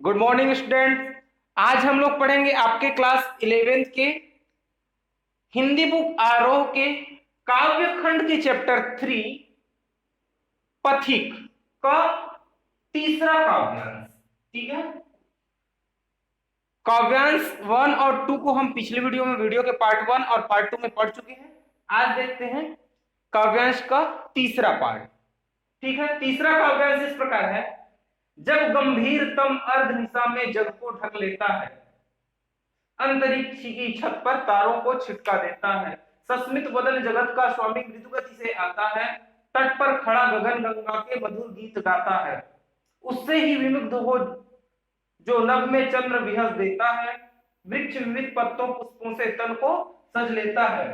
Good morning student. आज हम लोग पढ़ेंगे आपके क्लास 11th के हिंदी बुक आरोह के काव्य खंड के चैप्टर 3 पथिक का तीसरा काव्यांश। ठीक है, काव्यांश 1 और 2 को हम पिछले वीडियो में वीडियो के पार्ट 1 और पार्ट 2 में पढ़ चुके हैं। आज देखते हैं काव्यांश का तीसरा पार्ट। ठीक है, तीसरा काव्यांश इस प्रकार है। जब गंभीरतम अर्ध निशा में जग को ढक लेता है, अंतरिक्ष की छत पर तारों को छिटका देता है, सस्मित बदन जगत का स्वामी मृदु गति से आता है, तट पर खड़ा गगन गंगा के मधुर गीत गाता है, उससे ही विमुग्ध हो जो नभ में चंद्र विहस देता है, वृक्ष विविध पत्तों पुष्पों से तन को सज लेता है,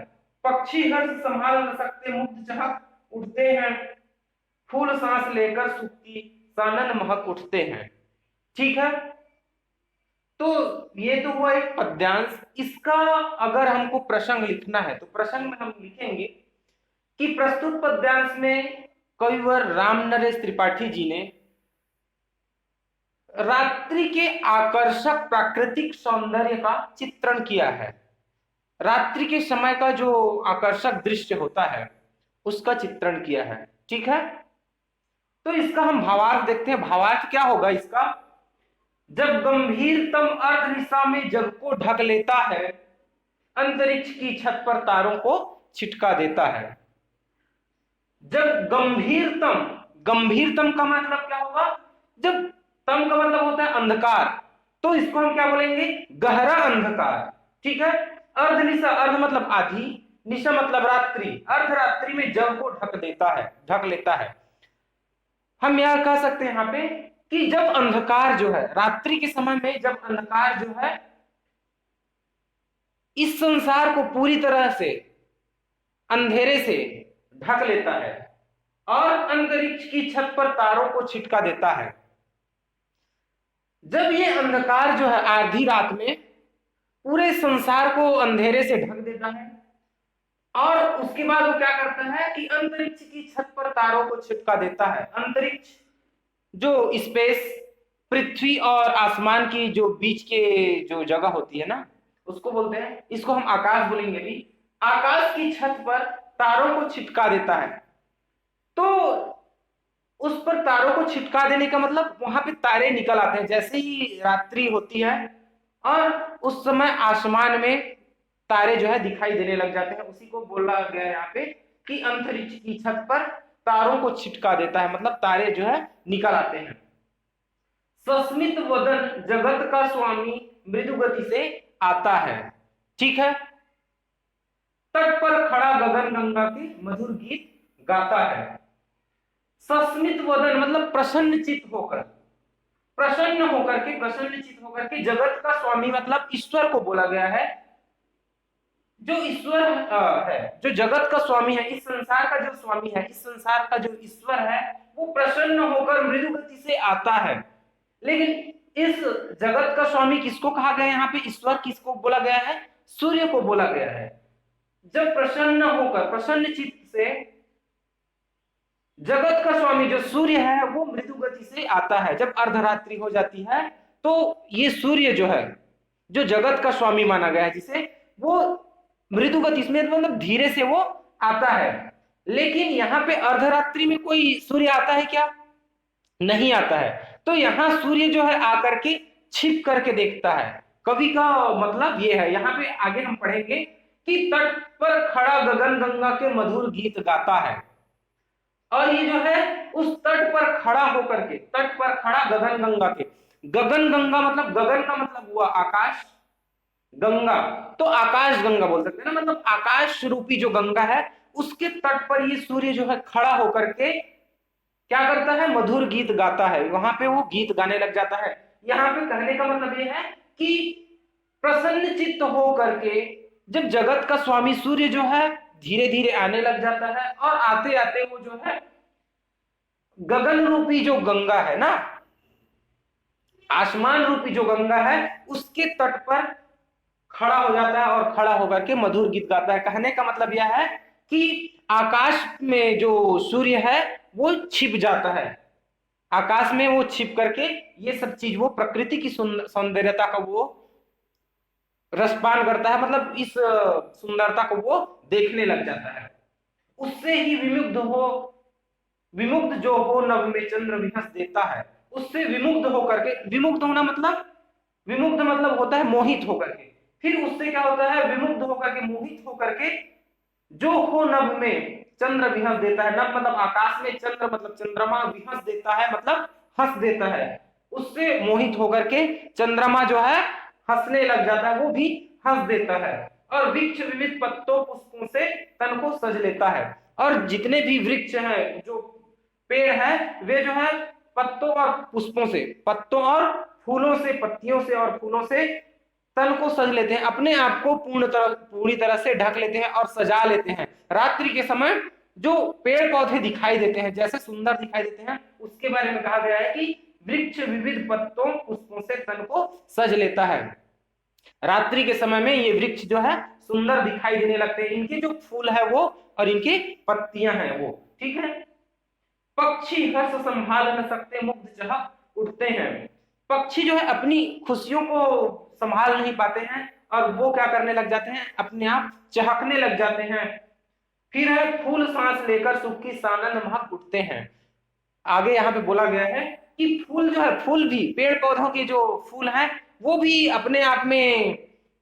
पक्षी हर्ष संभाल न सकते मुग्ध चहक उठते हैं, फूल सांस लेकर सुख की सानन महक उठते हैं। ठीक है, तो ये तो हुआ एक पद्यांश। इसका अगर हमको प्रसंग लिखना है तो प्रसंग में हम लिखेंगे कि प्रस्तुत पद्यांश में कविवर राम नरेश त्रिपाठी जी ने रात्रि के आकर्षक प्राकृतिक सौंदर्य का चित्रण किया है। रात्रि के समय का जो आकर्षक दृश्य होता है उसका चित्रण किया है। ठीक है, तो इसका हम भावार्थ देखते हैं। भावार्थ क्या होगा इसका? जब गंभीरतम अर्धनिशा में जग को ढक लेता है, अंतरिक्ष की छत पर तारों को छिटका देता है। जब गंभीरतम, गंभीरतम का मतलब क्या होगा? जब तम का मतलब होता है अंधकार, तो इसको हम क्या बोलेंगे? गहरा अंधकार। ठीक है, अर्धनिशा, अर्ध मतलब आधी, निशा मतलब रात्रि, अर्धरात्रि में जग को ढक देता है, ढक लेता है। हम यह कह सकते हैं यहाँ पे कि जब अंधकार जो है, रात्रि के समय में जब अंधकार जो है इस संसार को पूरी तरह से अंधेरे से ढक लेता है और अंतरिक्ष की छत पर तारों को छिटका देता है। जब ये अंधकार जो है आधी रात में पूरे संसार को अंधेरे से ढक देता है और उसके बाद वो क्या करता है कि अंतरिक्ष की छत पर तारों को छिटका देता है। अंतरिक्ष जो स्पेस, पृथ्वी और आसमान की जो बीच के जो जगह होती है ना, उसको बोलते हैं, इसको हम आकाश बोलेंगे भी। आकाश की छत पर तारों को छिटका देता है। तो उस पर तारों को छिटका देने का मतलब वहां पे तारे निकल आते हैं जैसे ही रात्रि होती है और उस समय आसमान में तारे जो है दिखाई देने लग जाते हैं। उसी को बोला गया है यहाँ पे कि अंतरिक्ष की छत पर तारों को छिटका देता है, मतलब तारे जो है निकल आते हैं। सस्मित वदन जगत का स्वामी मृदु गति से आता है। ठीक है, तट पर खड़ा गगन गंगा के मधुर गीत गाता है। सस्मित वदन मतलब प्रसन्न चित्त होकर, प्रसन्न होकर के, प्रसन्न चित्त होकर के, जगत का स्वामी मतलब ईश्वर को बोला गया है। जो ईश्वर है, जो जगत का स्वामी है, इस संसार का जो स्वामी है, इस संसार का जो ईश्वर है, वो प्रसन्न होकर मृदु गति से आता है। लेकिन इस जगत का स्वामी किसको कहा गया है यहाँ पे? ईश्वर किसको बोला गया है? सूर्य को बोला गया है। जब प्रसन्न होकर, प्रसन्न चित्त से जगत का स्वामी जो सूर्य है वो मृदु गति से आता है। जब अर्धरात्रि हो जाती है तो ये सूर्य जो है, जो जगत का स्वामी माना गया है, जिसे वो मृदु गति में मतलब धीरे से वो आता है। लेकिन यहाँ पे अर्धरात्रि में कोई सूर्य आता है क्या? नहीं आता है। तो यहाँ सूर्य जो है आकर के छिप करके देखता है। कवि का मतलब ये है, यहाँ पे आगे हम पढ़ेंगे कि तट पर खड़ा गगन गंगा के मधुर गीत गाता है। और ये जो है उस तट पर खड़ा होकर के, तट पर खड़ा गगन गंगा के, गगन गंगा मतलब, गगन का मतलब हुआ आकाश, गंगा तो आकाश गंगा बोल सकते हैं ना, मतलब आकाश रूपी जो गंगा है उसके तट पर ये सूर्य जो है खड़ा होकर के क्या करता है? मधुर गीत गाता है। वहां पे वो गीत गाने लग जाता है। यहाँ पे कहने का मतलब ये है कि प्रसन्न चित्त हो करके जब जगत का स्वामी सूर्य जो है धीरे धीरे आने लग जाता है और आते आते वो जो है गगन रूपी जो गंगा है ना, आसमान रूपी जो गंगा है, उसके तट पर खड़ा हो जाता है और खड़ा होकर के मधुर गीत गाता है। कहने का मतलब यह है कि आकाश में जो सूर्य है वो छिप जाता है, आकाश में वो छिप करके ये सब चीज वो प्रकृति की सौंदर्यता का वो रसपान करता है, मतलब इस सुंदरता को वो देखने लग जाता है। उससे ही विमुग्ध जो हो नभ में चंद्र विहस देता है, उससे विमुग्ध होकर के, विमुग्ध होना मतलब, विमुग्ध मतलब होता है मोहित होकर के, फिर उससे क्या होता है, विमुग्ध होकर के, मोहित होकर के, जो हो नभ में चंद्र विहस देता है, नभ मतलब आकाश में, चंद्र मतलब चंद्रमा, विहस देता है मतलब हंस देता है, उससे मोहित होकर के चंद्रमा जो है हंसने लग जाता है, वो भी हंस देता है। और वृक्ष विविध पत्तों पुष्पों से तन को सज लेता है, और जितने भी वृक्ष हैं, जो पेड़ है, वे जो है पत्तों और पुष्पों से, पत्तों और फूलों से, पत्तियों से और फूलों से तन को सज लेते हैं, अपने आप को पूरी तरह से ढक लेते हैं और सजा लेते हैं। रात्रि के समय जो पेड़ पौधे दिखाई देते हैं, जैसे सुंदर दिखाई देते हैं, उसके बारे में कहा गया है कि वृक्ष विविध पत्तों पुष्पों से तन को सज लेता है। रात्रि के समय में ये वृक्ष जो है सुंदर दिखाई देने लगते हैं, इनके जो फूल है वो और इनकी पत्तियां हैं वो, ठीक है। पक्षी हर्ष संभाल न सकते मुग्ध चहक उठते हैं। पक्षी जो है अपनी खुशियों को संभाल नहीं पाते हैं और वो क्या करने लग जाते हैं, अपने आप चहकने लग जाते हैं। फिर है फूल सांस लेकर सुख की सानंद महक उठते हैं। आगे यहाँ पे बोला गया है कि फूल जो है, फूल भी, पेड़ पौधों के जो फूल हैं वो भी अपने आप में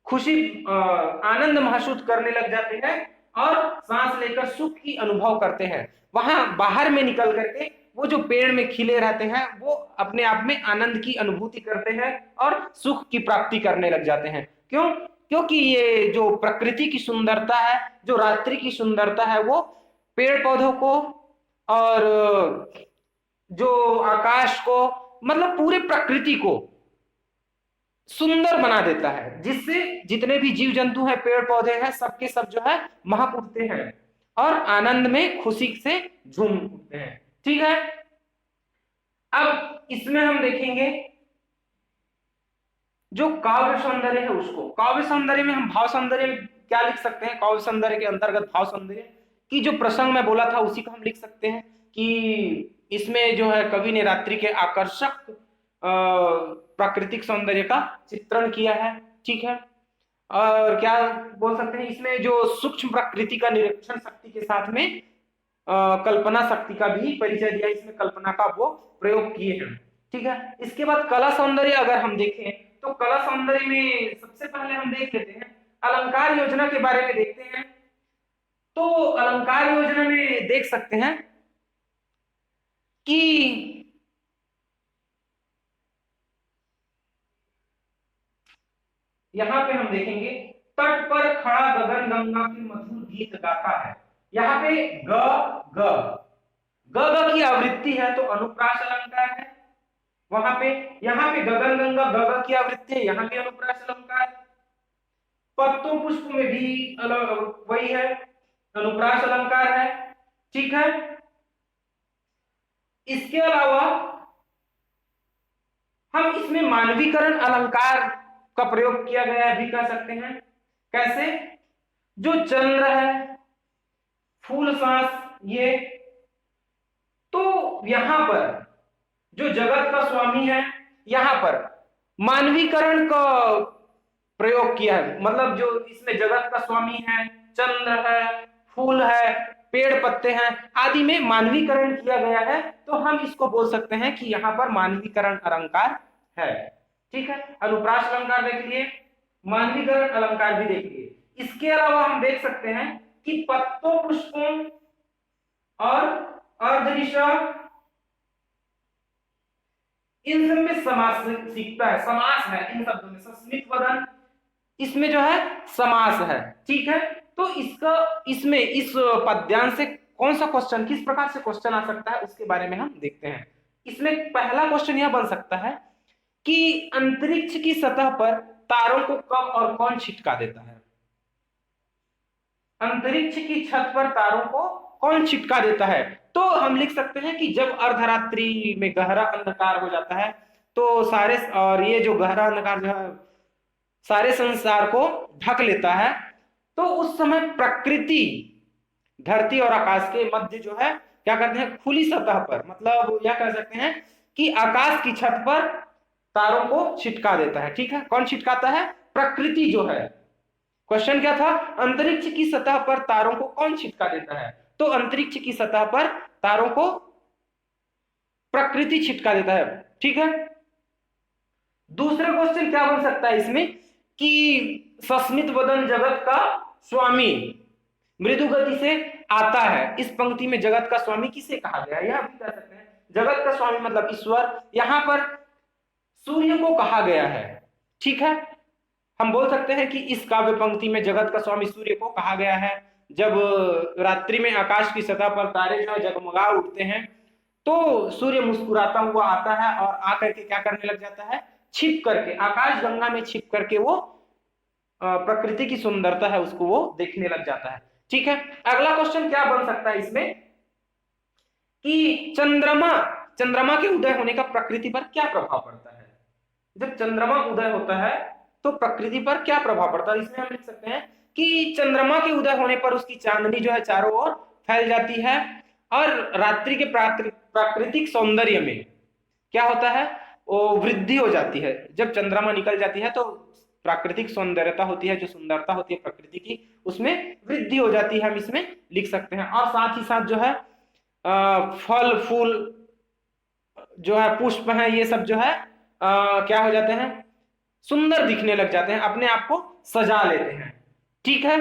खुशी आनंद महसूस करने लग जाते हैं और सांस लेकर सुख की अनुभव करते हैं। वहां बाहर में निकल करके वो जो पेड़ में खिले रहते हैं वो अपने आप में आनंद की अनुभूति करते हैं और सुख की प्राप्ति करने लग जाते हैं। क्यों? क्योंकि ये जो प्रकृति की सुंदरता है, जो रात्रि की सुंदरता है, वो पेड़ पौधों को और जो आकाश को, मतलब पूरे प्रकृति को सुंदर बना देता है, जिससे जितने भी जीव जंतु हैं, पेड़ पौधे हैं, सबके सब जो है महक उठते हैं और आनंद में खुशी से झूम उठते हैं, ठीक है। अब इसमें हम देखेंगे जो काव्य सौंदर्य है उसको। काव्य सौंदर्य में हम भाव सौंदर्य में क्या लिख सकते हैं, काव्य सौंदर्य के अंतर्गत भाव सौंदर्य की जो प्रसंग में बोला था उसी को हम लिख सकते हैं कि इसमें जो है कवि ने रात्रि के आकर्षक प्राकृतिक सौंदर्य का चित्रण किया है, ठीक है। और क्या बोल सकते हैं, इसमें जो सूक्ष्म प्रकृति का निरीक्षण शक्ति के साथ में कल्पना शक्ति का भी परिचय दिया, इसमें कल्पना का वो प्रयोग किए हैं, ठीक है। इसके बाद कला सौंदर्य अगर हम देखें तो कला सौंदर्य में सबसे पहले हम देख लेते हैं अलंकार योजना के बारे में देखते हैं। तो अलंकार योजना में देख सकते हैं कि यहां पे हम देखेंगे तट पर खड़ा गगन गंगा की मधुर गीत गाता है। यहाँ पे ग ग ग की आवृत्ति है तो अनुप्रास अलंकार है वहां पे। यहाँ पे गगन गंगा ग की आवृत्ति है, यहाँ पे अनुप्रास अलंकार। पत्तों पुष्प में भी वही है, अनुप्रास अलंकार है, ठीक है। इसके अलावा हम इसमें मानवीकरण अलंकार का प्रयोग किया गया है भी कह सकते हैं। कैसे? जो चंद्र है, फूल सांस, ये तो यहां पर जो जगत का स्वामी है, यहां पर मानवीकरण का प्रयोग किया है, मतलब जो इसमें जगत का स्वामी है, चंद्र है, फूल है, पेड़ पत्ते हैं आदि में मानवीकरण किया गया है, तो हम इसको बोल सकते हैं कि यहाँ पर मानवीकरण अलंकार है, ठीक है। अनुप्रास अलंकार देख लिए, मानवीकरण अलंकार भी देख लिए। इसके अलावा हम देख सकते हैं कि पत्तों पुष्पों और अर्धदिशा, इन सब में समास सीखता है, समास है इन शब्दों में। सस्मित वदन, इसमें जो है समास है, ठीक है। तो इसका इसमें इस पद्यांश से कौन सा क्वेश्चन, किस प्रकार से क्वेश्चन आ सकता है उसके बारे में हम देखते हैं। इसमें पहला क्वेश्चन यह बन सकता है कि अंतरिक्ष की सतह पर तारों को कब और कौन छिटका देता है। अंतरिक्ष की छत पर तारों को कौन छिटका देता है? तो हम लिख सकते हैं कि जब अर्धरात्रि में गहरा अंधकार हो जाता है तो सारे, और ये जो गहरा अंधकार जो है सारे संसार को ढक लेता है, तो उस समय प्रकृति धरती और आकाश के मध्य जो है क्या करते हैं, खुली सतह पर, मतलब क्या कह सकते हैं कि आकाश की छत पर तारों को छिटका देता है। ठीक है, कौन छिटकाता है? प्रकृति जो है। क्वेश्चन क्या था? अंतरिक्ष की सतह पर तारों को कौन छिटका देता है? तो अंतरिक्ष की सतह पर तारों को प्रकृति छिटका देता है। ठीक है, दूसरा क्वेश्चन क्या बन सकता है इसमें कि सस्मित वदन जगत का स्वामी मृदु गति से आता है। इस पंक्ति में जगत का स्वामी किसे कहा गया है? यह भी कह सकते हैं जगत का स्वामी मतलब ईश्वर। यहां पर सूर्य को कहा गया है। ठीक है, हम बोल सकते हैं कि इस काव्य पंक्ति में जगत का स्वामी सूर्य को कहा गया है। जब रात्रि में आकाश की सतह पर तारे जो है जगमगा उठते हैं तो सूर्य मुस्कुराता हुआ आता है और आकर के क्या करने लग जाता है? छिप करके, आकाश गंगा में छिप करके वो प्रकृति की सुंदरता है उसको वो देखने लग जाता है। ठीक है, अगला क्वेश्चन क्या बन सकता है इसमें कि चंद्रमा के उदय होने का प्रकृति पर क्या प्रभाव पड़ता है? जब चंद्रमा उदय होता है तो प्रकृति पर क्या प्रभाव पड़ता है? इसमें हम लिख सकते हैं कि चंद्रमा के उदय होने पर उसकी चांदनी जो है चारों ओर फैल जाती है और रात्रि के प्राकृतिक सौंदर्य में क्या होता है? वो वृद्धि हो जाती है। जब चंद्रमा निकल जाती है तो प्राकृतिक सौंदर्यता होती है, जो सुंदरता होती है प्रकृति की, उसमें वृद्धि हो जाती है, हम इसमें लिख सकते हैं। और साथ ही साथ जो है फल फूल जो है, पुष्प है, ये सब जो है क्या हो जाते हैं? सुंदर दिखने लग जाते हैं, अपने आप को सजा लेते हैं। ठीक है,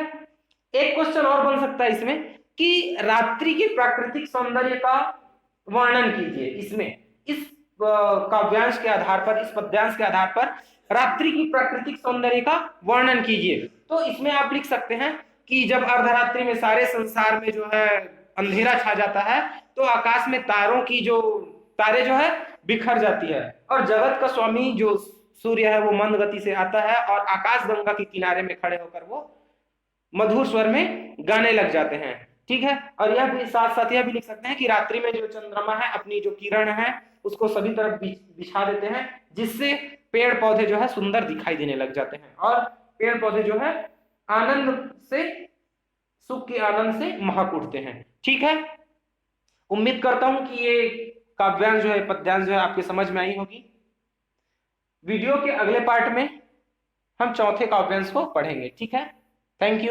एक क्वेश्चन और बन सकता है इसमें कि रात्रि के प्राकृतिक सौंदर्य का वर्णन कीजिए। इसमें इस काव्यांश के आधार पर, इस पद्यांश के आधार पर रात्रि की प्राकृतिक सौंदर्य का वर्णन कीजिए। तो इसमें आप लिख सकते हैं कि जब अर्धरात्रि में सारे संसार में जो है अंधेरा छा जाता है तो आकाश में तारे जो है बिखर जाती है और जगत का स्वामी जो सूर्य है वो मंद गति से आता है और आकाश गंगा के किनारे में खड़े होकर वो मधुर स्वर में गाने लग जाते हैं। ठीक है, और यह भी साथ साथ यह भी लिख सकते हैं कि रात्रि में जो चंद्रमा है अपनी जो किरण है उसको सभी तरफ बिछा देते हैं, जिससे पेड़ पौधे जो है सुंदर दिखाई देने लग जाते हैं और पेड़ पौधे जो है आनंद से, सुख के आनंद से महक उठते हैं। ठीक है, उम्मीद करता हूं कि ये काव्यांश जो है, पद्यांश जो है आपके समझ में आई होगी। वीडियो के अगले पार्ट में हम चौथे काव्यांश को पढ़ेंगे। ठीक है, थैंक यू।